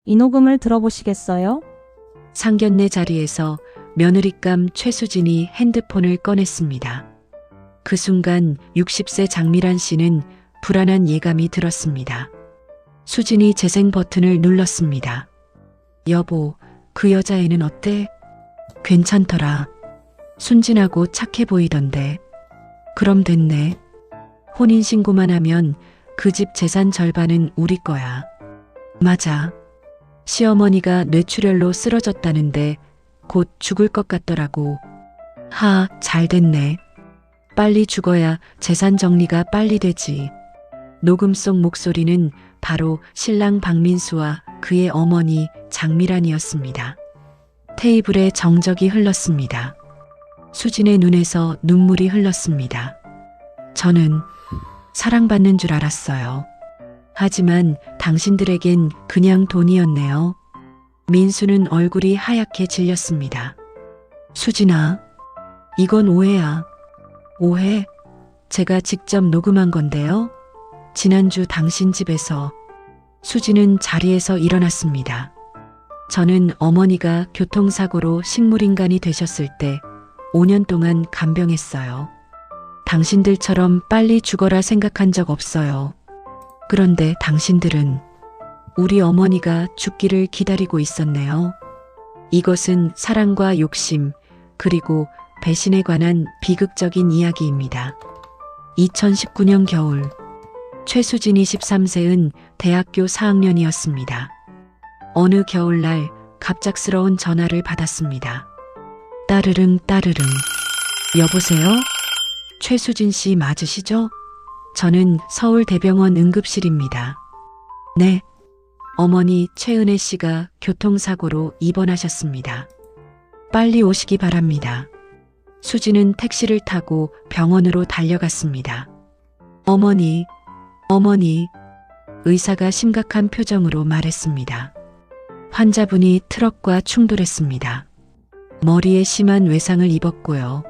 이 녹음을 들어보시겠어요? 상견례 자리에서 며느리감 최수진이 핸드폰을 꺼냈습니다. 그 순간 60세 장미란 씨는 불안한 예감이 들었습니다. 수진이 재생 버튼을 눌렀습니다. 여보, 그 여자애는 어때? 괜찮더라. 순진하고 착해 보이던데. 그럼 됐네. 혼인신고만 하면 그 집 재산 절반은 우리 거야. 맞아. 시어머니가 뇌출혈로 쓰러졌다는데 곧 죽을 것 같더라고. 잘 됐네. 빨리 죽어야 재산 정리가 빨리 되지. 녹음 속 목소리는 바로 신랑 박민수와 그의 어머니 장미란이었습니다. 테이블에 정적이 흘렀습니다. 수진의 눈에서 눈물이 흘렀습니다. 저는 사랑받는 줄 알았어요. 하지만 당신들에겐 그냥 돈이었네요. 민수는 얼굴이 하얗게 질렸습니다. 수진아, 이건 오해야. 오해? 제가 직접 녹음한 건데요. 지난주 당신 집에서. 수진은 자리에서 일어났습니다. 저는 어머니가 교통사고로 식물인간이 되셨을 때 5년 동안 간병했어요. 당신들처럼 빨리 죽어라 생각한 적 없어요. 그런데 당신들은 우리 어머니가 죽기를 기다리고 있었네요. 이것은 사랑과 욕심, 그리고 배신에 관한 비극적인 이야기입니다. 2019년 겨울, 최수진 23세는 대학교 4학년이었습니다. 어느 겨울날 갑작스러운 전화를 받았습니다. 따르릉 따르릉. 여보세요? 최수진 씨 맞으시죠? 저는 서울대병원 응급실입니다. 네. 어머니 최은혜 씨가 교통사고로 입원하셨습니다. 빨리 오시기 바랍니다. 수진은 택시를 타고 병원으로 달려갔습니다. 어머니. 의사가 심각한 표정으로 말했습니다. 환자분이 트럭과 충돌했습니다. 머리에 심한 외상을 입었고요.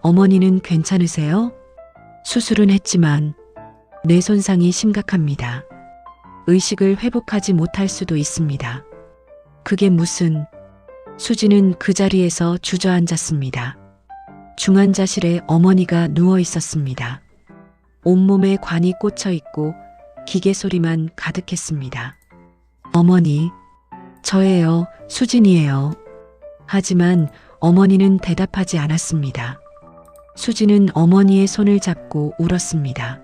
어머니는 괜찮으세요? 수술은 했지만 뇌 손상이 심각합니다. 의식을 회복하지 못할 수도 있습니다. 그게 무슨... 수진은 그 자리에서 주저앉았습니다. 중환자실에 어머니가 누워 있었습니다. 온몸에 관이 꽂혀 있고 기계 소리만 가득했습니다. 어머니, 저예요. 수진이에요. 하지만 어머니는 대답하지 않았습니다. 수진은 어머니의 손을 잡고 울었습니다.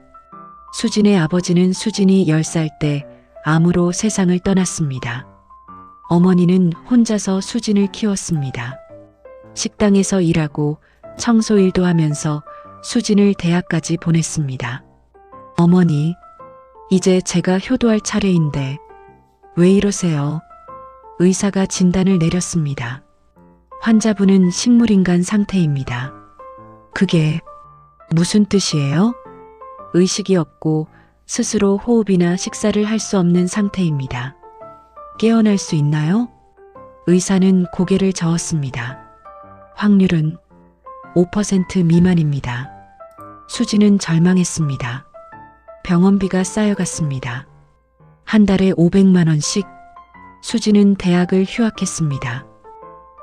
수진의 아버지는 수진이 10살 때 암으로 세상을 떠났습니다. 어머니는 혼자서 수진을 키웠습니다. 식당에서 일하고 청소일도 하면서 수진을 대학까지 보냈습니다. 어머니, 이제 제가 효도할 차례인데 왜 이러세요? 의사가 진단을 내렸습니다. 환자분은 식물인간 상태입니다. 그게 무슨 뜻이에요? 의식이 없고 스스로 호흡이나 식사를 할 수 없는 상태입니다. 깨어날 수 있나요? 의사는 고개를 저었습니다. 확률은 5% 미만입니다. 수진은 절망했습니다. 병원비가 쌓여갔습니다. 한 달에 500만 원씩. 수진은 대학을 휴학했습니다.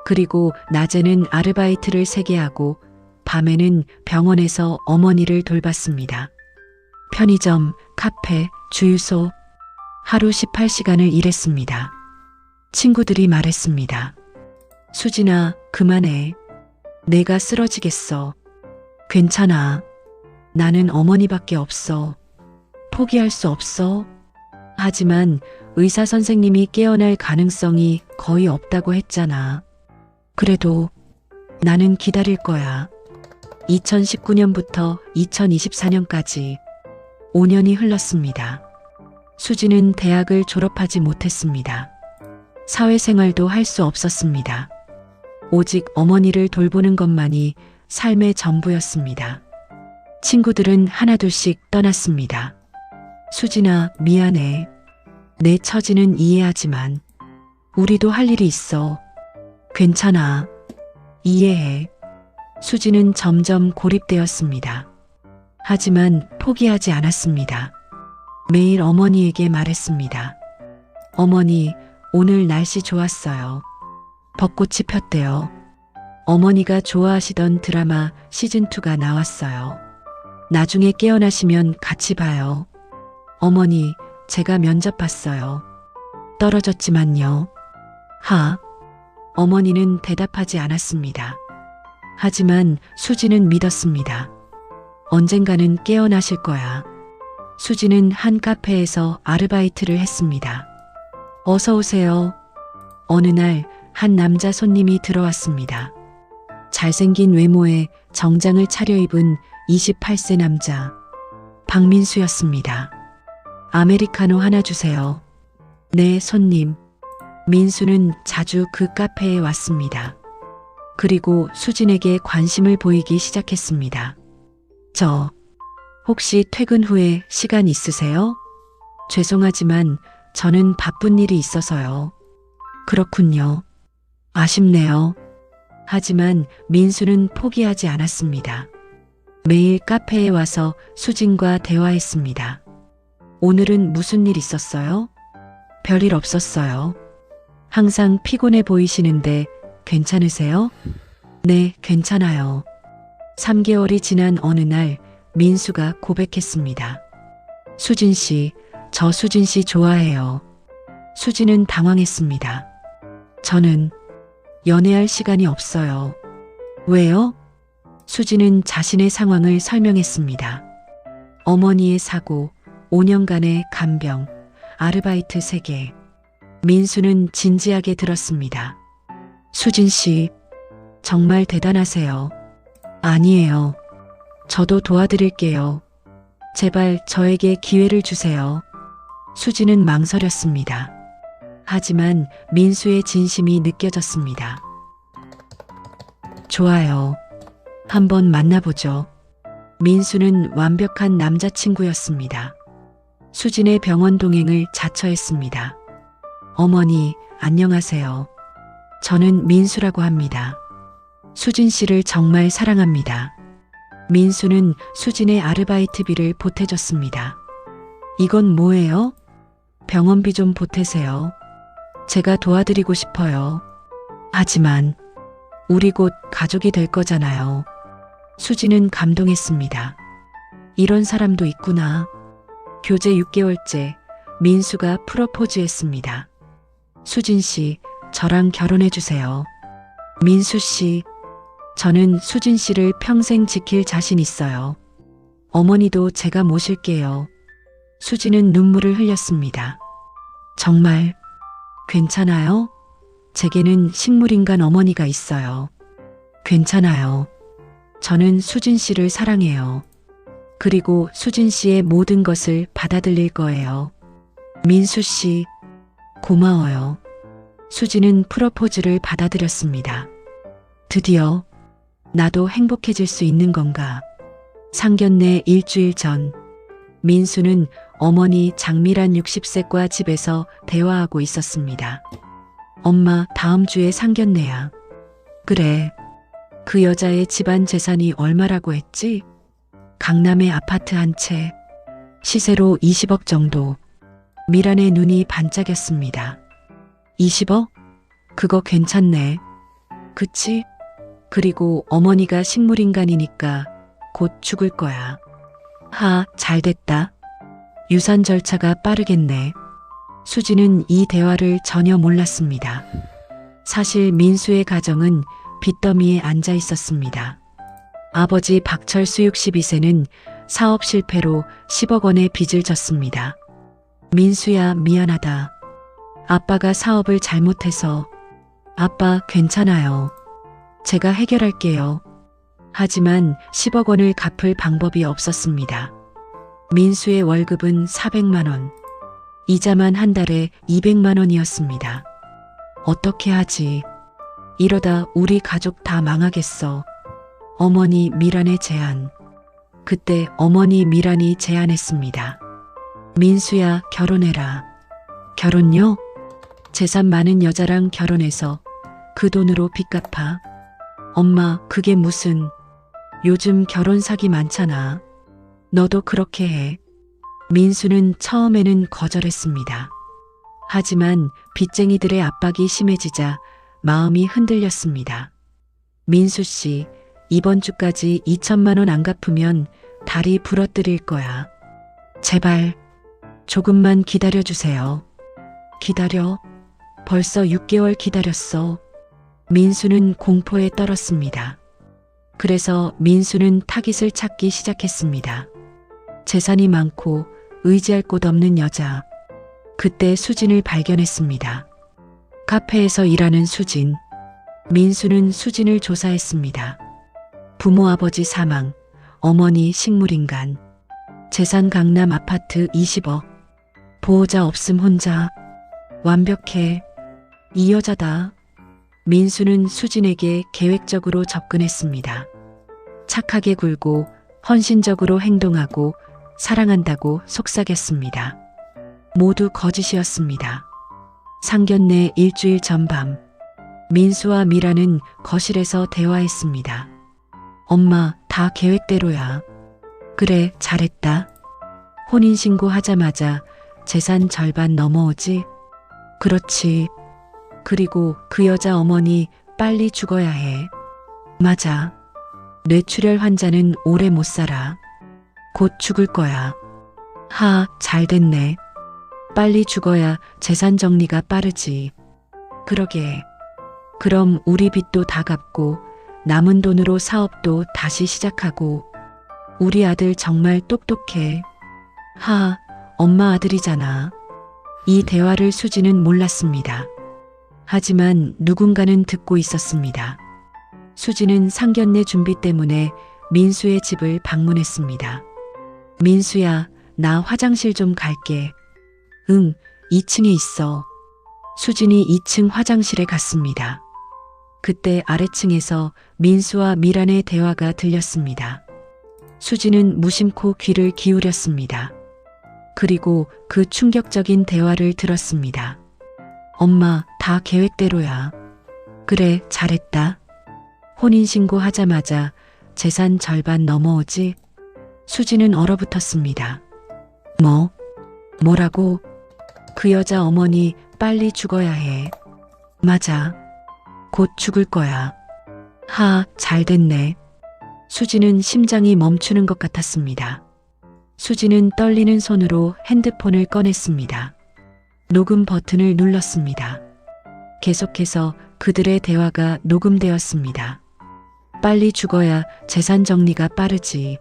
그리고 낮에는 아르바이트를 3개 하고 밤에는 병원에서 어머니를 돌봤습니다. 편의점, 카페, 주유소, 하루 18시간을 일했습니다. 친구들이 말했습니다. 수진아, 그만해. 내가 쓰러지겠어. 괜찮아. 나는 어머니밖에 없어. 포기할 수 없어. 하지만 의사 선생님이 깨어날 가능성이 거의 없다고 했잖아. 그래도 나는 기다릴 거야. 2019년부터 2024년까지 5년이 흘렀습니다. 수진은 대학을 졸업하지 못했습니다. 사회생활도 할 수 없었습니다. 오직 어머니를 돌보는 것만이 삶의 전부였습니다. 친구들은 하나둘씩 떠났습니다. 수진아, 미안해. 내 처지는 이해하지만 우리도 할 일이 있어. 괜찮아. 이해해. 수진은 점점 고립되었습니다. 하지만 포기하지 않았습니다. 매일 어머니에게 말했습니다. 어머니, 오늘 날씨 좋았어요. 벚꽃이 폈대요. 어머니가 좋아하시던 드라마 시즌2가 나왔어요. 나중에 깨어나시면 같이 봐요. 어머니, 제가 면접 봤어요. 떨어졌지만요. 어머니는 대답하지 않았습니다. 하지만 수지는 믿었습니다. 언젠가는 깨어나실 거야. 수지는 한 카페에서 아르바이트를 했습니다. 어서 오세요. 어느 날 한 남자 손님이 들어왔습니다. 잘생긴 외모에 정장을 차려입은 28세 남자. 박민수였습니다. 아메리카노 하나 주세요. 네, 손님. 민수는 자주 그 카페에 왔습니다. 그리고 수진에게 관심을 보이기 시작했습니다. 혹시 퇴근 후에 시간 있으세요? 죄송하지만 저는 바쁜 일이 있어서요. 그렇군요. 아쉽네요. 하지만 민수는 포기하지 않았습니다. 매일 카페에 와서 수진과 대화했습니다. 오늘은 무슨 일 있었어요? 별일 없었어요. 항상 피곤해 보이시는데 괜찮으세요? 네, 괜찮아요. 3개월이 지난 어느 날 민수가 고백했습니다. 수진 씨, 저 수진 씨 좋아해요. 수진은 당황했습니다. 저는 연애할 시간이 없어요. 왜요? 수진은 자신의 상황을 설명했습니다. 어머니의 사고, 5년간의 간병, 아르바이트 3개. 민수는 진지하게 들었습니다. 수진 씨, 정말 대단하세요. 아니에요. 저도 도와드릴게요. 제발 저에게 기회를 주세요. 수진은 망설였습니다. 하지만 민수의 진심이 느껴졌습니다. 좋아요. 한번 만나보죠. 민수는 완벽한 남자친구였습니다. 수진의 병원 동행을 자처했습니다. 어머니, 안녕하세요. 저는 민수라고 합니다. 수진 씨를 정말 사랑합니다. 민수는 수진의 아르바이트비를 보태줬습니다. 이건 뭐예요? 병원비 좀 보태세요. 제가 도와드리고 싶어요. 하지만 우리 곧 가족이 될 거잖아요. 수지는 감동했습니다. 이런 사람도 있구나. 교제 6개월째 민수가 프로포즈했습니다. 수진 씨, 저랑 결혼해 주세요. 민수 씨, 저는 수진 씨를 평생 지킬 자신 있어요. 어머니도 제가 모실게요. 수지는 눈물을 흘렸습니다. 정말 괜찮아요? 제게는 식물인간 어머니가 있어요. 괜찮아요. 저는 수진 씨를 사랑해요. 그리고 수진 씨의 모든 것을 받아들일 거예요. 민수 씨, 고마워요. 수지는 프로포즈를 받아들였습니다. 드디어 나도 행복해질 수 있는 건가? 상견례 일주일 전, 민수는 어머니 장미란 60세과 집에서 대화하고 있었습니다. 엄마, 다음 주에 상견례야. 그래. 그 여자의 집안 재산이 얼마라고 했지? 강남의 아파트 한 채. 시세로 20억 정도. 미란의 눈이 반짝였습니다. 20억? 그거 괜찮네. 그치? 그리고 어머니가 식물인간이니까 곧 죽을 거야. 잘 됐다. 유산 절차가 빠르겠네. 수지는 이 대화를 전혀 몰랐습니다. 사실 민수의 가정은 빚더미에 앉아 있었습니다. 아버지 박철수 62세는 사업 실패로 10억 원의 빚을 졌습니다. 민수야, 미안하다. 아빠가 사업을 잘못해서. 아빠, 괜찮아요. 제가 해결할게요. 하지만 10억 원을 갚을 방법이 없었습니다. 민수의 월급은 400만 원. 이자만 한 달에 200만 원이었습니다. 어떻게 하지? 이러다 우리 가족 다 망하겠어. 어머니 미란의 제안. 그때 어머니 미란이 제안했습니다. 민수야, 결혼해라. 결혼요? 재산 많은 여자랑 결혼해서 그 돈으로 빚 갚아. 엄마, 그게 무슨. 요즘 결혼 사기 많잖아. 너도 그렇게 해. 민수는 처음에는 거절했습니다. 하지만 빚쟁이들의 압박이 심해지자 마음이 흔들렸습니다. 민수 씨, 이번 주까지 2천만 원 안 갚으면 다리 부러뜨릴 거야. 제발 조금만 기다려 주세요. 기다려? 벌써 6개월 기다렸어. 민수는 공포에 떨었습니다. 그래서 민수는 타깃을 찾기 시작했습니다. 재산이 많고 의지할 곳 없는 여자. 그때 수진을 발견했습니다. 카페에서 일하는 수진. 민수는 수진을 조사했습니다. 부모 아버지 사망, 어머니 식물인간, 재산 강남 아파트 20억, 보호자 없음 혼자. 완벽해. 이 여자다. 민수는 수진에게 계획적으로 접근했습니다. 착하게 굴고 헌신적으로 행동하고 사랑한다고 속삭였습니다. 모두 거짓이었습니다. 상견례 일주일 전밤, 민수와 미라는 거실에서 대화했습니다. 엄마, 다 계획대로야. 그래, 잘했다. 혼인신고 하자마자 재산 절반 넘어오지? 그렇지. 그리고 그 여자 어머니 빨리 죽어야 해. 맞아. 뇌출혈 환자는 오래 못 살아. 곧 죽을 거야. 잘 됐네. 빨리 죽어야 재산 정리가 빠르지. 그러게. 그럼 우리 빚도 다 갚고 남은 돈으로 사업도 다시 시작하고. 우리 아들 정말 똑똑해. 엄마 아들이잖아. 이 대화를 수지는 몰랐습니다. 하지만 누군가는 듣고 있었습니다. 수지는 상견례 준비 때문에 민수의 집을 방문했습니다. 민수야, 나 화장실 좀 갈게. 응, 2층에 있어. 수진이 2층 화장실에 갔습니다. 그때 아래층에서 민수와 미란의 대화가 들렸습니다. 수진은 무심코 귀를 기울였습니다. 그리고 그 충격적인 대화를 들었습니다. 엄마, 다 계획대로야. 그래, 잘했다. 혼인신고 하자마자 재산 절반 넘어오지? 수진은 얼어붙었습니다. 뭐라고? 그 여자 어머니 빨리 죽어야 해. 맞아. 곧 죽을 거야. 잘 됐네. 수진은 심장이 멈추는 것 같았습니다. 수진은 떨리는 손으로 핸드폰을 꺼냈습니다. 녹음 버튼을 눌렀습니다. 계속해서 그들의 대화가 녹음되었습니다. 빨리 죽어야 재산 정리가 빠르지.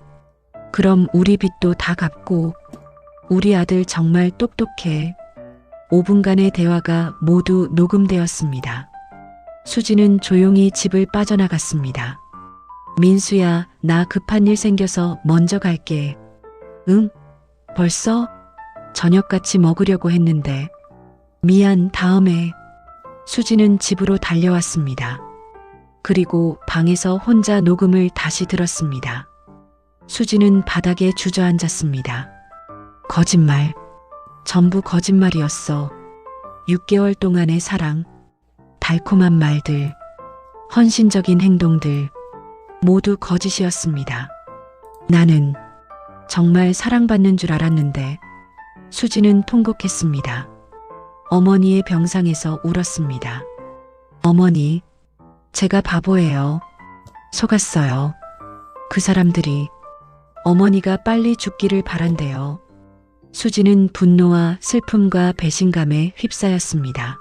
그럼 우리 빚도 다 갚고. 우리 아들 정말 똑똑해. 5분간의 대화가 모두 녹음되었습니다. 수진은 조용히 집을 빠져나갔습니다. 민수야, 나 급한 일 생겨서 먼저 갈게. 응? 벌써? 저녁 같이 먹으려고 했는데. 미안, 다음에. 수진은 집으로 달려왔습니다. 그리고 방에서 혼자 녹음을 다시 들었습니다. 수진은 바닥에 주저앉았습니다. 거짓말. 전부 거짓말이었어. 6개월 동안의 사랑, 달콤한 말들, 헌신적인 행동들, 모두 거짓이었습니다. 나는 정말 사랑받는 줄 알았는데. 수진은 통곡했습니다. 어머니의 병상에서 울었습니다. 어머니, 제가 바보예요. 속았어요. 그 사람들이 어머니가 빨리 죽기를 바란대요. 수진은 분노와 슬픔과 배신감에 휩싸였습니다.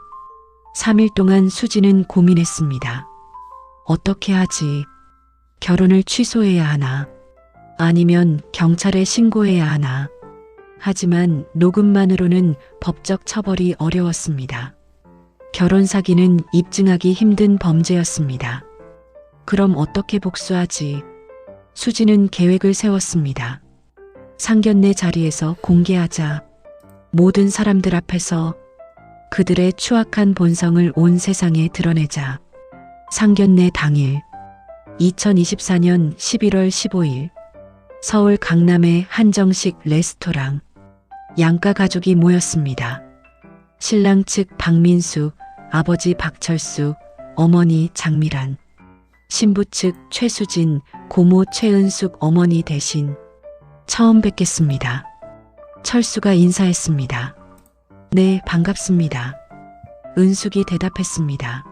3일 동안 수진은 고민했습니다. 어떻게 하지? 결혼을 취소해야 하나? 아니면 경찰에 신고해야 하나? 하지만 녹음만으로는 법적 처벌이 어려웠습니다. 결혼 사기는 입증하기 힘든 범죄였습니다. 그럼 어떻게 복수하지? 수진은 계획을 세웠습니다. 상견례 자리에서 공개하자. 모든 사람들 앞에서 그들의 추악한 본성을 온 세상에 드러내자. 상견례 당일 2024년 11월 15일 서울 강남의 한정식 레스토랑. 양가 가족이 모였습니다. 신랑 측 박민수, 아버지 박철수, 어머니 장미란, 신부 측 최수진, 고모 최은숙 어머니 대신 처음 뵙겠습니다. 철수가 인사했습니다. 네, 반갑습니다. 은숙이 대답했습니다.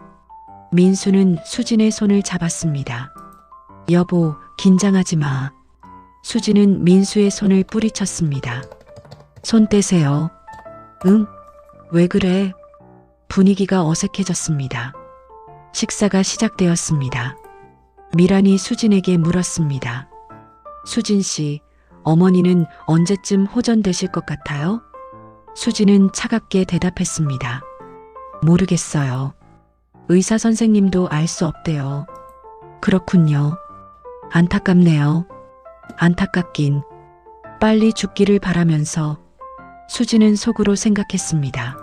민수는 수진의 손을 잡았습니다. 여보, 긴장하지 마. 수진은 민수의 손을 뿌리쳤습니다. 손 떼세요. 응? 왜 그래? 분위기가 어색해졌습니다. 식사가 시작되었습니다. 미란이 수진에게 물었습니다. 수진 씨, 어머니는 언제쯤 호전되실 것 같아요? 수진은 차갑게 대답했습니다. 모르겠어요. 의사 선생님도 알 수 없대요. 그렇군요. 안타깝네요. 안타깝긴. 빨리 죽기를 바라면서 수진은 속으로 생각했습니다.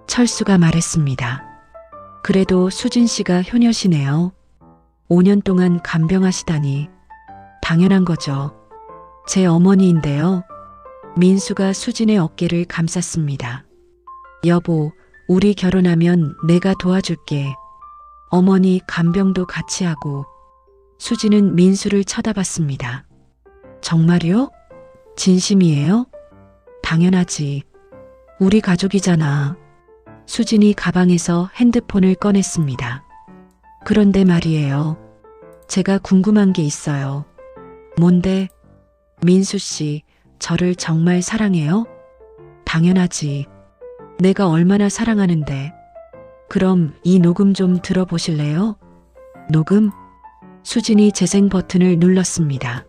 철수가 말했습니다. 그래도 수진 씨가 효녀시네요. 5년 동안 간병하시다니. 당연한 거죠. 제 어머니인데요. 민수가 수진의 어깨를 감쌌습니다. 여보, 우리 결혼하면 내가 도와줄게. 어머니 간병도 같이 하고. 수진은 민수를 쳐다봤습니다. 정말요? 진심이에요? 당연하지. 우리 가족이잖아. 수진이 가방에서 핸드폰을 꺼냈습니다. 그런데 말이에요. 제가 궁금한 게 있어요. 뭔데? 민수 씨, 저를 정말 사랑해요? 당연하지. 내가 얼마나 사랑하는데. 그럼 이 녹음 좀 들어보실래요? 녹음? 수진이 재생 버튼을 눌렀습니다.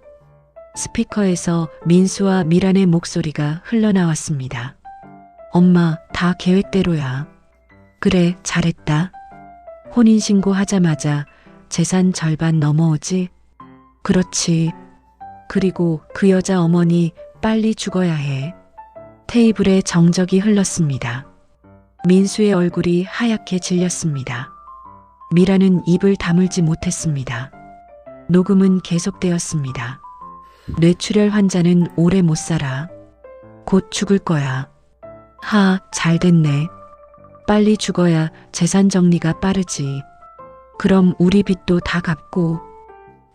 스피커에서 민수와 미란의 목소리가 흘러나왔습니다. 엄마, 다 계획대로야. 그래, 잘했다. 혼인신고 하자마자 재산 절반 넘어오지? 그렇지. 그리고 그 여자 어머니 빨리 죽어야 해. 테이블에 정적이 흘렀습니다. 민수의 얼굴이 하얗게 질렸습니다. 미라는 입을 다물지 못했습니다. 녹음은 계속되었습니다. 뇌출혈 환자는 오래 못 살아. 곧 죽을 거야. 하, 잘 됐네. 빨리 죽어야 재산 정리가 빠르지. 그럼 우리 빚도 다 갚고.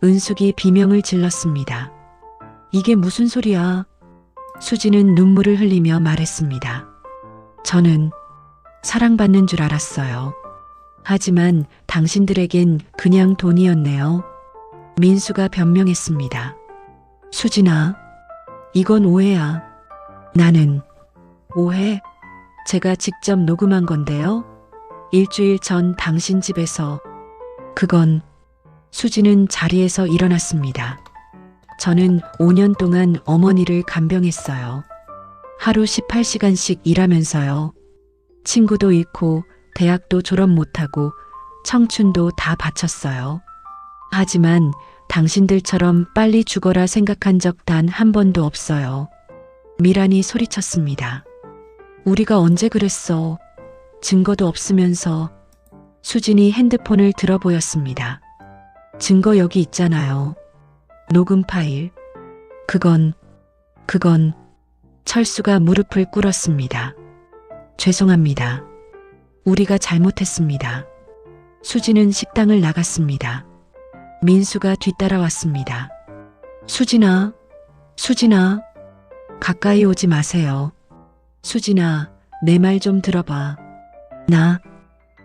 은숙이 비명을 질렀습니다. 이게 무슨 소리야? 수지는 눈물을 흘리며 말했습니다. 저는 사랑받는 줄 알았어요. 하지만 당신들에겐 그냥 돈이었네요. 민수가 변명했습니다. 수진아, 이건 오해야. 나는 오해? 제가 직접 녹음한 건데요. 일주일 전 당신 집에서. 그건. 수진은 자리에서 일어났습니다. 저는 5년 동안 어머니를 간병했어요. 하루 18시간씩 일하면서요. 친구도 잃고 대학도 졸업 못하고 청춘도 다 바쳤어요. 하지만 당신들처럼 빨리 죽어라 생각한 적 단 한 번도 없어요. 미란이 소리쳤습니다. 우리가 언제 그랬어? 증거도 없으면서. 수진이 핸드폰을 들어 보였습니다. 증거 여기 있잖아요. 녹음 파일. 그건. 철수가 무릎을 꿇었습니다. 죄송합니다. 우리가 잘못했습니다. 수진은 식당을 나갔습니다. 민수가 뒤따라왔습니다. 수진아, 가까이 오지 마세요. 수진아, 내 말 좀 들어봐.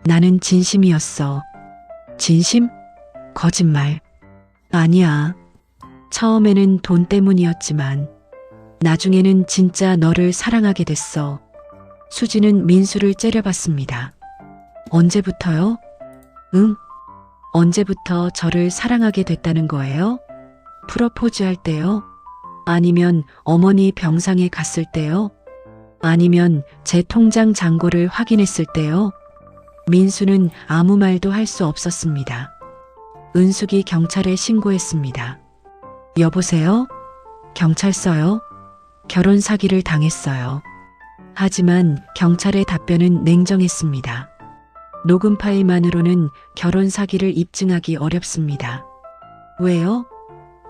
나는 진심이었어. 진심? 거짓말. 아니야. 처음에는 돈 때문이었지만 나중에는 진짜 너를 사랑하게 됐어. 수진은 민수를 째려봤습니다. 언제부터요? 응? 언제부터 저를 사랑하게 됐다는 거예요? 프로포즈 할 때요? 아니면 어머니 병상에 갔을 때요? 아니면 제 통장 잔고를 확인했을 때요? 민수는 아무 말도 할 수 없었습니다. 은숙이 경찰에 신고했습니다. 여보세요? 경찰서요? 결혼 사기를 당했어요. 하지만 경찰의 답변은 냉정했습니다. 녹음 파일만으로는 결혼 사기를 입증하기 어렵습니다. 왜요?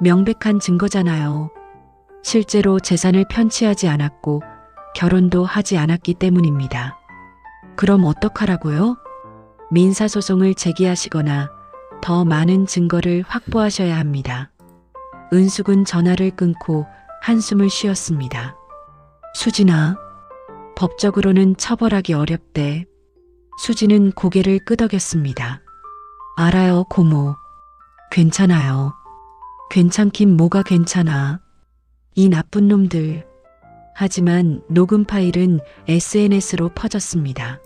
명백한 증거잖아요. 실제로 재산을 편취하지 않았고 결혼도 하지 않았기 때문입니다. 그럼 어떡하라고요? 민사소송을 제기하시거나 더 많은 증거를 확보하셔야 합니다. 은숙은 전화를 끊고 한숨을 쉬었습니다. 수진아, 법적으로는 처벌하기 어렵대. 수지는 고개를 끄덕였습니다. 알아요, 고모. 괜찮아요. 괜찮긴 뭐가 괜찮아. 이 나쁜 놈들. 하지만 녹음 파일은 SNS로 퍼졌습니다.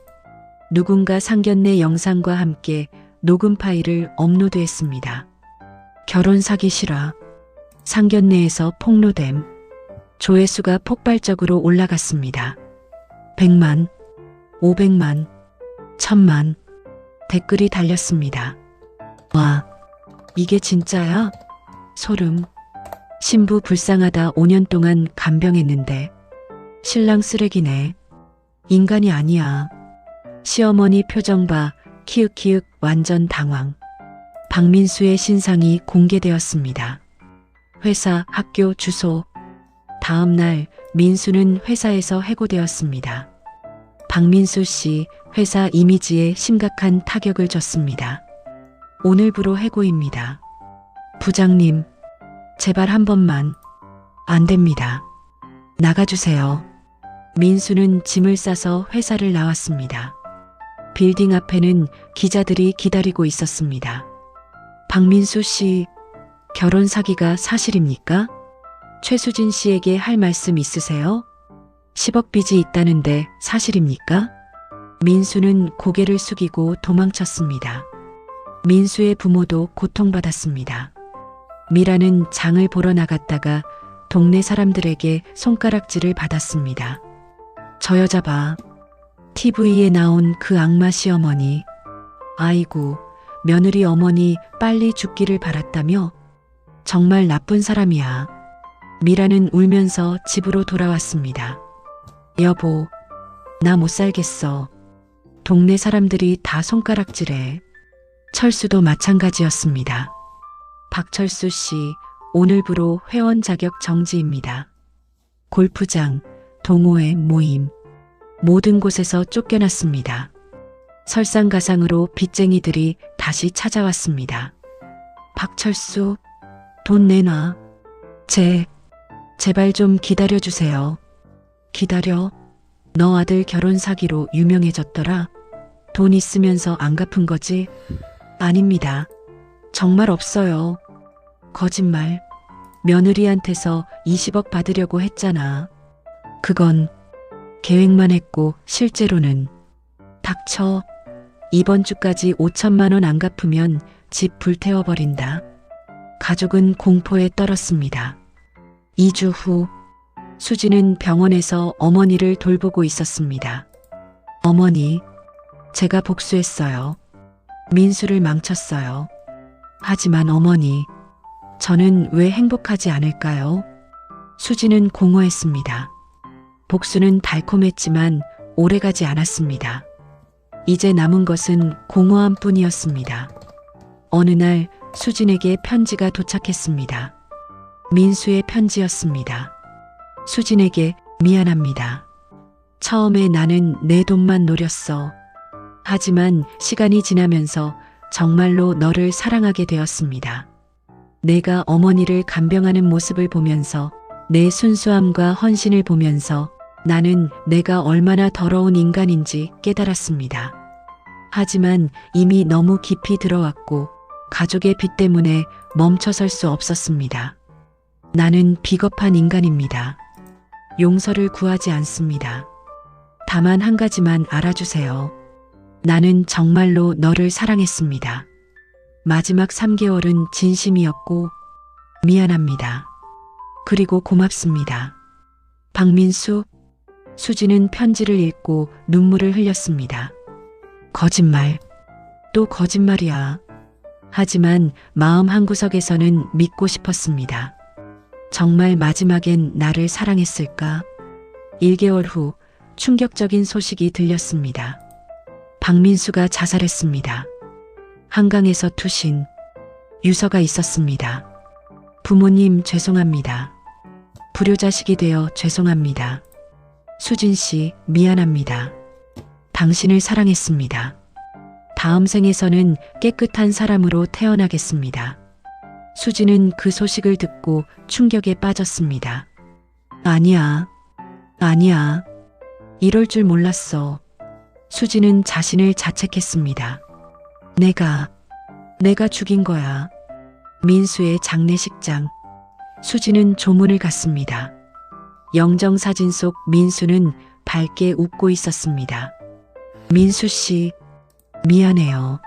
누군가 상견례 영상과 함께 녹음 파일을 업로드했습니다. 결혼 사기 실화. 상견례에서 폭로됨. 조회수가 폭발적으로 올라갔습니다. 100만, 500만, 1000만. 댓글이 달렸습니다. 와, 이게 진짜야? 소름. 신부 불쌍하다 5년 동안 간병했는데 신랑 쓰레기네. 인간이 아니야. 시어머니 표정 봐. 키읔키읔 완전 당황. 박민수의 신상이 공개되었습니다. 회사, 학교, 주소. 다음 날 민수는 회사에서 해고되었습니다. 박민수 씨 회사 이미지에 심각한 타격을 줬습니다. 오늘부로 해고입니다. 부장님, 제발 한 번만. 안 됩니다. 나가주세요. 민수는 짐을 싸서 회사를 나왔습니다. 빌딩 앞에는 기자들이 기다리고 있었습니다. 박민수 씨, 결혼 사기가 사실입니까? 최수진 씨에게 할 말씀 있으세요? 10억 빚이 있다는데 사실입니까? 민수는 고개를 숙이고 도망쳤습니다. 민수의 부모도 고통받았습니다. 미라는 장을 보러 나갔다가 동네 사람들에게 손가락질을 받았습니다. 저 여자 봐. TV에 나온 그 악마 시어머니. 아이고, 며느리 어머니 빨리 죽기를 바랐다며? 정말 나쁜 사람이야. 미라는 울면서 집으로 돌아왔습니다. 여보, 나 못 살겠어. 동네 사람들이 다 손가락질해. 철수도 마찬가지였습니다. 박철수 씨, 오늘부로 회원 자격 정지입니다. 골프장, 동호회 모임, 모든 곳에서 쫓겨났습니다. 설상가상으로 빚쟁이들이 다시 찾아왔습니다. 박철수, 돈 내놔. 제발 좀 기다려주세요. 기다려? 너 아들 결혼 사기로 유명해졌더라. 돈 있으면서 안 갚은 거지? 아닙니다. 정말 없어요. 거짓말. 며느리한테서 20억 받으려고 했잖아. 그건 계획만 했고 실제로는. 닥쳐. 이번 주까지 5천만 원 안 갚으면 집 불태워버린다. 가족은 공포에 떨었습니다. 2주 후 수지는 병원에서 어머니를 돌보고 있었습니다. 어머니, 제가 복수했어요. 민수를 망쳤어요. 하지만 어머니, 저는 왜 행복하지 않을까요? 수지는 공허했습니다. 복수는 달콤했지만 오래가지 않았습니다. 이제 남은 것은 공허함 뿐이었습니다. 어느 날 수진에게 편지가 도착했습니다. 민수의 편지였습니다. 수진에게 미안합니다. 처음에 나는 내 돈만 노렸어. 하지만 시간이 지나면서 정말로 너를 사랑하게 되었습니다. 내가 어머니를 간병하는 모습을 보면서 내 순수함과 헌신을 보면서 나는 내가 얼마나 더러운 인간인지 깨달았습니다. 하지만 이미 너무 깊이 들어왔고 가족의 빚 때문에 멈춰설 수 없었습니다. 나는 비겁한 인간입니다. 용서를 구하지 않습니다. 다만 한 가지만 알아주세요. 나는 정말로 너를 사랑했습니다. 마지막 3개월은 진심이었고 미안합니다. 그리고 고맙습니다. 박민수. 수지는 편지를 읽고 눈물을 흘렸습니다. 거짓말. 또 거짓말이야. 하지만 마음 한구석에서는 믿고 싶었습니다. 정말 마지막엔 나를 사랑했을까? 1개월 후 충격적인 소식이 들렸습니다. 박민수가 자살했습니다. 한강에서 투신. 유서가 있었습니다. 부모님 죄송합니다. 불효자식이 되어 죄송합니다. 수진 씨 미안합니다. 당신을 사랑했습니다. 다음 생에서는 깨끗한 사람으로 태어나겠습니다. 수지는 그 소식을 듣고 충격에 빠졌습니다. 아니야. 이럴 줄 몰랐어. 수지는 자신을 자책했습니다. 내가 죽인 거야. 민수의 장례식장. 수지는 조문을 갔습니다. 영정사진 속 민수는 밝게 웃고 있었습니다. 민수 씨, 미안해요.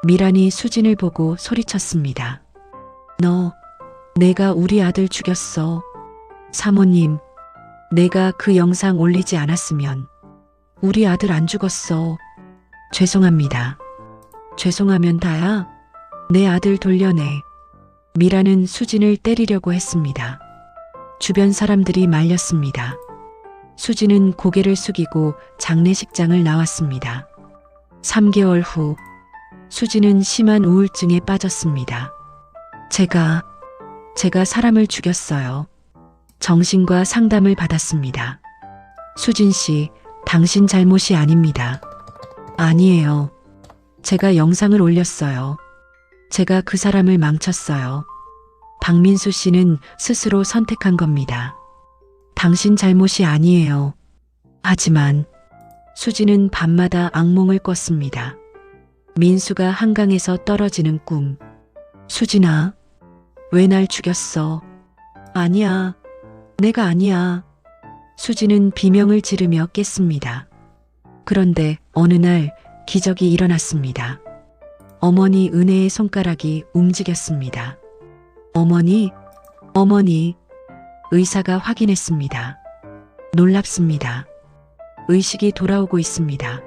미란이 수진을 보고 소리쳤습니다. 내가 우리 아들 죽였어. 사모님, 내가 그 영상 올리지 않았으면 우리 아들 안 죽었어. 죄송합니다. 죄송하면 다야. 내 아들 돌려내. 미라는 수진을 때리려고 했습니다. 주변 사람들이 말렸습니다. 수진은 고개를 숙이고 장례식장을 나왔습니다. 3개월 후 수진은 심한 우울증에 빠졌습니다. 제가 사람을 죽였어요. 정신과 상담을 받았습니다. 수진 씨, 당신 잘못이 아닙니다. 아니에요. 제가 영상을 올렸어요. 제가 그 사람을 망쳤어요. 박민수 씨는 스스로 선택한 겁니다. 당신 잘못이 아니에요. 하지만 수지는 밤마다 악몽을 꿨습니다. 민수가 한강에서 떨어지는 꿈. 수진아, 왜 날 죽였어? 아니야. 내가 아니야. 수지는 비명을 지르며 깼습니다. 그런데 어느 날 기적이 일어났습니다. 어머니 은혜의 손가락이 움직였습니다. 어머니. 의사가 확인했습니다. 놀랍습니다. 의식이 돌아오고 있습니다.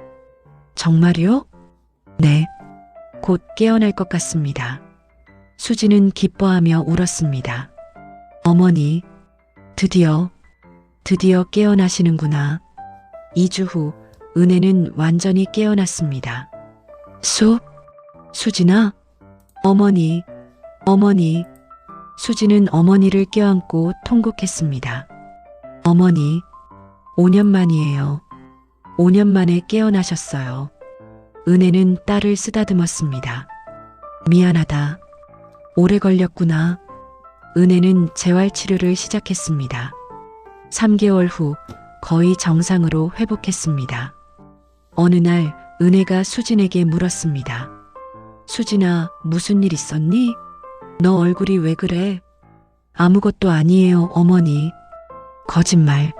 정말요? 네. 곧 깨어날 것 같습니다. 수지는 기뻐하며 울었습니다. 어머니, 드디어 깨어나시는구나. 2주 후 은혜는 완전히 깨어났습니다. 수진아? 어머니. 수지는 어머니를 껴안고 통곡했습니다. 어머니, 5년 만이에요. 5년 만에 깨어나셨어요. 은혜는 딸을 쓰다듬었습니다. 미안하다. 오래 걸렸구나. 은혜는 재활치료를 시작했습니다. 3개월 후 거의 정상으로 회복했습니다. 어느 날 은혜가 수진에게 물었습니다. 수진아, 무슨 일 있었니? 너 얼굴이 왜 그래? 아무것도 아니에요, 어머니. 거짓말.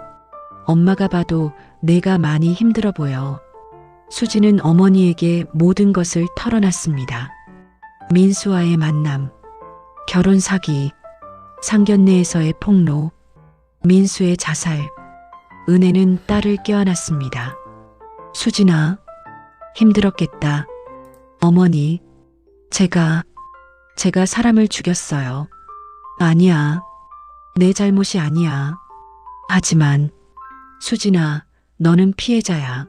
엄마가 봐도 내가 많이 힘들어 보여. 수지는 어머니에게 모든 것을 털어놨습니다. 민수와의 만남, 결혼 사기, 상견례에서의 폭로, 민수의 자살. 은혜는 딸을 껴안았습니다. 수진아, 힘들었겠다. 어머니, 제가 사람을 죽였어요. 아니야. 내 잘못이 아니야. 하지만 수진아, 너는 피해자야.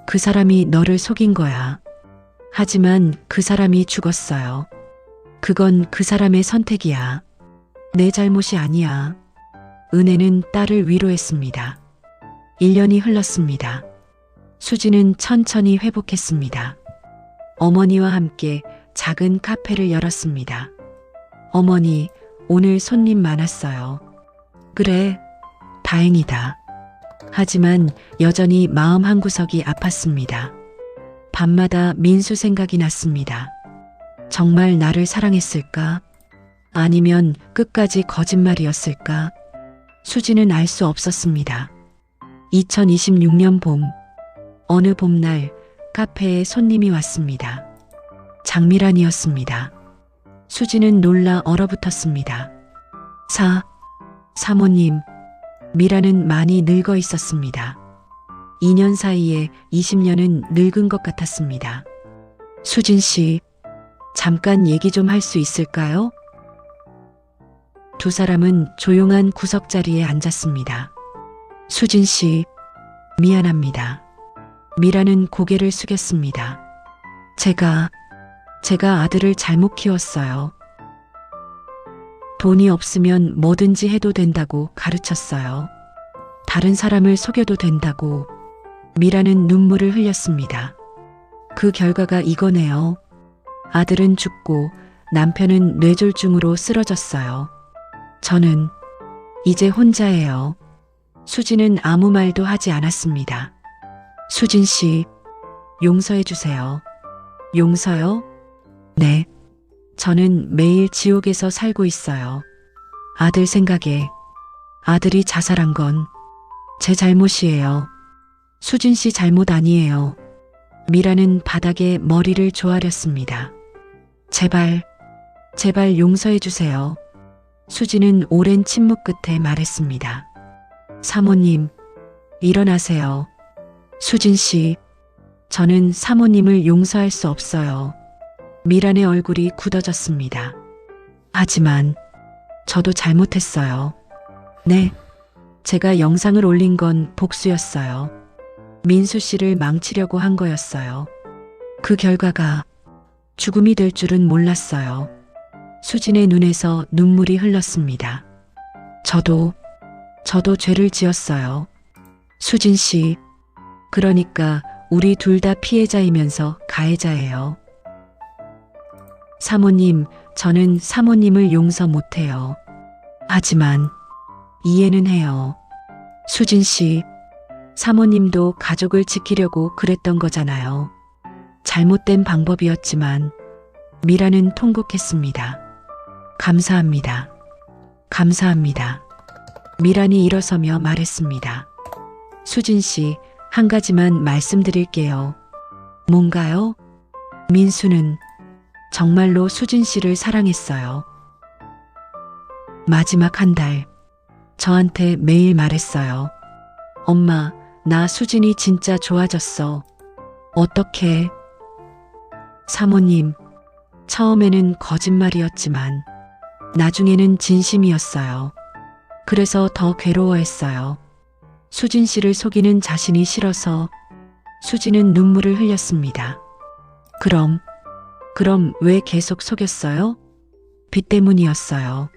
그 사람이 너를 속인 거야. 하지만 그 사람이 죽었어요. 그건 그 사람의 선택이야. 내 잘못이 아니야. 은혜는 딸을 위로했습니다. 1년이 흘렀습니다. 수지는 천천히 회복했습니다. 어머니와 함께 작은 카페를 열었습니다. 어머니, 오늘 손님 많았어요. 그래, 다행이다. 하지만 여전히 마음 한구석이 아팠습니다. 밤마다 민수 생각이 났습니다. 정말 나를 사랑했을까? 아니면 끝까지 거짓말이었을까? 수지는 알 수 없었습니다. 2026년 봄, 어느 봄날 카페에 손님이 왔습니다. 장미란이었습니다. 수지는 놀라 얼어붙었습니다. 사모님, 미라는 많이 늙어 있었습니다. 2년 사이에 20년은 늙은 것 같았습니다. 수진 씨, 잠깐 얘기 좀 할 수 있을까요? 두 사람은 조용한 구석자리에 앉았습니다. 수진 씨, 미안합니다. 미라는 고개를 숙였습니다. 제가 아들을 잘못 키웠어요. 돈이 없으면 뭐든지 해도 된다고 가르쳤어요. 다른 사람을 속여도 된다고. 미라는 눈물을 흘렸습니다. 그 결과가 이거네요. 아들은 죽고 남편은 뇌졸중으로 쓰러졌어요. 저는 이제 혼자예요. 수진은 아무 말도 하지 않았습니다. 수진 씨, 용서해 주세요. 용서요? 네. 저는 매일 지옥에서 살고 있어요. 아들 생각에. 아들이 자살한 건 제 잘못이에요. 수진 씨 잘못 아니에요. 미라는 바닥에 머리를 조아렸습니다. 제발, 제발 용서해 주세요. 수진은 오랜 침묵 끝에 말했습니다. 사모님, 일어나세요. 수진 씨, 저는 사모님을 용서할 수 없어요. 미란의 얼굴이 굳어졌습니다. 하지만 저도 잘못했어요. 네, 제가 영상을 올린 건 복수였어요. 민수 씨를 망치려고 한 거였어요. 그 결과가 죽음이 될 줄은 몰랐어요. 수진의 눈에서 눈물이 흘렀습니다. 저도 죄를 지었어요. 수진 씨, 그러니까 우리 둘 다 피해자이면서 가해자예요. 사모님, 저는 사모님을 용서 못해요. 하지만 이해는 해요. 수진 씨, 사모님도 가족을 지키려고 그랬던 거잖아요. 잘못된 방법이었지만 미라는 통곡했습니다. 감사합니다. 감사합니다. 미란이 일어서며 말했습니다. 수진 씨, 한 가지만 말씀드릴게요. 뭔가요? 민수는 정말로 수진 씨를 사랑했어요. 마지막 한 달, 저한테 매일 말했어요. 엄마, 나 수진이 진짜 좋아졌어. 어떻게? 사모님, 처음에는 거짓말이었지만 나중에는 진심이었어요. 그래서 더 괴로워했어요. 수진 씨를 속이는 자신이 싫어서. 수진은 눈물을 흘렸습니다. 그럼 왜 계속 속였어요? 빚 때문이었어요.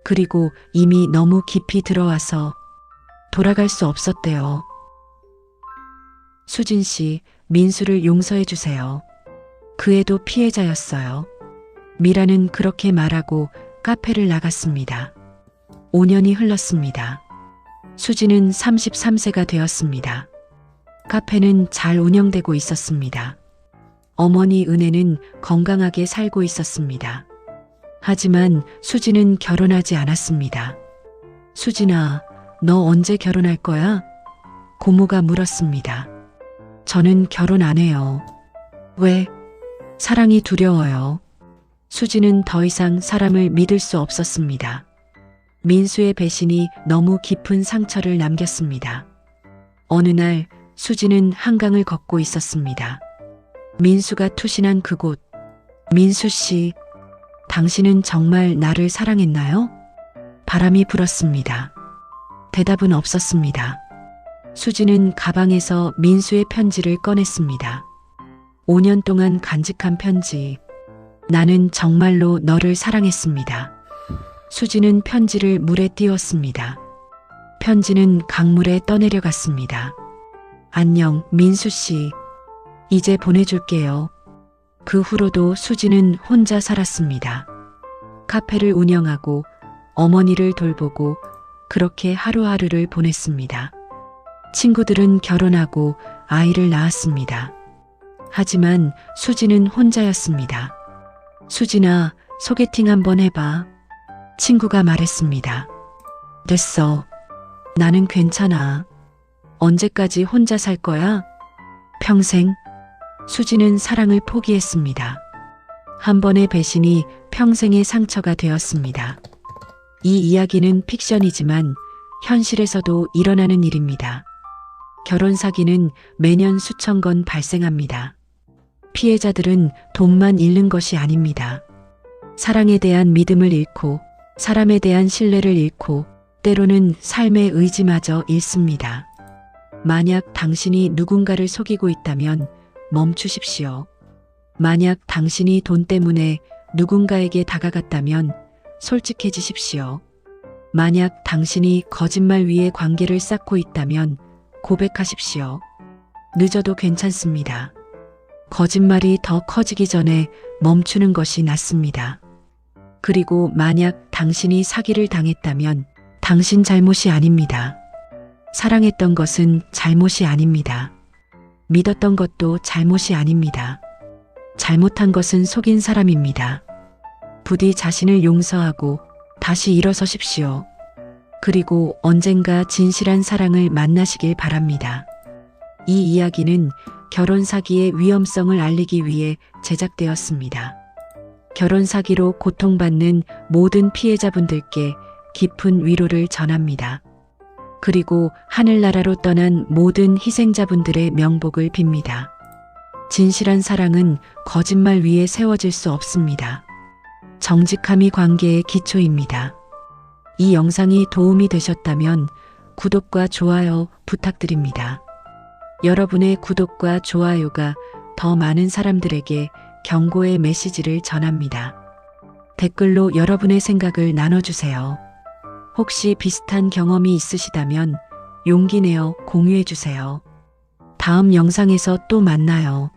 그리고 이미 너무 깊이 들어와서 돌아갈 수 없었대요. 수진 씨, 민수를 용서해 주세요. 그 애도 피해자였어요. 미라는 그렇게 말하고 카페를 나갔습니다. 5년이 흘렀습니다. 수진은 33세가 되었습니다. 카페는 잘 운영되고 있었습니다. 어머니 은혜는 건강하게 살고 있었습니다. 하지만 수진은 결혼하지 않았습니다. 수진아, 너 언제 결혼할 거야? 고모가 물었습니다. 저는 결혼 안 해요. 왜? 사랑이 두려워요. 수진은 더 이상 사람을 믿을 수 없었습니다. 민수의 배신이 너무 깊은 상처를 남겼습니다. 어느 날 수진은 한강을 걷고 있었습니다. 민수가 투신한 그곳. 민수 씨, 당신은 정말 나를 사랑했나요? 바람이 불었습니다. 대답은 없었습니다. 수진은 가방에서 민수의 편지를 꺼냈습니다. 5년 동안 간직한 편지. 나는 정말로 너를 사랑했습니다. 수진은 편지를 물에 띄웠습니다. 편지는 강물에 떠내려갔습니다. 안녕, 민수 씨. 이제 보내줄게요. 그 후로도 수진은 혼자 살았습니다. 카페를 운영하고 어머니를 돌보고 그렇게 하루하루를 보냈습니다. 친구들은 결혼하고 아이를 낳았습니다. 하지만 수진은 혼자였습니다. 수진아, 소개팅 한번 해봐. 친구가 말했습니다. 됐어. 나는 괜찮아. 언제까지 혼자 살 거야? 평생? 수진은 사랑을 포기했습니다. 한 번의 배신이 평생의 상처가 되었습니다. 이 이야기는 픽션이지만 현실에서도 일어나는 일입니다. 결혼 사기는 매년 수천 건 발생합니다. 피해자들은 돈만 잃는 것이 아닙니다. 사랑에 대한 믿음을 잃고 사람에 대한 신뢰를 잃고 때로는 삶의 의지마저 잃습니다. 만약 당신이 누군가를 속이고 있다면 멈추십시오. 만약 당신이 돈 때문에 누군가에게 다가갔다면 솔직해지십시오. 만약 당신이 거짓말 위에 관계를 쌓고 있다면 고백하십시오. 늦어도 괜찮습니다. 거짓말이 더 커지기 전에 멈추는 것이 낫습니다. 그리고 만약 당신이 사기를 당했다면 당신 잘못이 아닙니다. 사랑했던 것은 잘못이 아닙니다. 믿었던 것도 잘못이 아닙니다. 잘못한 것은 속인 사람입니다. 부디 자신을 용서하고 다시 일어서십시오. 그리고 언젠가 진실한 사랑을 만나시길 바랍니다. 이 이야기는 결혼 사기의 위험성을 알리기 위해 제작되었습니다. 결혼 사기로 고통받는 모든 피해자분들께 깊은 위로를 전합니다. 그리고 하늘나라로 떠난 모든 희생자분들의 명복을 빕니다. 진실한 사랑은 거짓말 위에 세워질 수 없습니다. 정직함이 관계의 기초입니다. 이 영상이 도움이 되셨다면 구독과 좋아요 부탁드립니다. 여러분의 구독과 좋아요가 더 많은 사람들에게 경고의 메시지를 전합니다. 댓글로 여러분의 생각을 나눠주세요. 혹시 비슷한 경험이 있으시다면 용기 내어 공유해주세요. 다음 영상에서 또 만나요.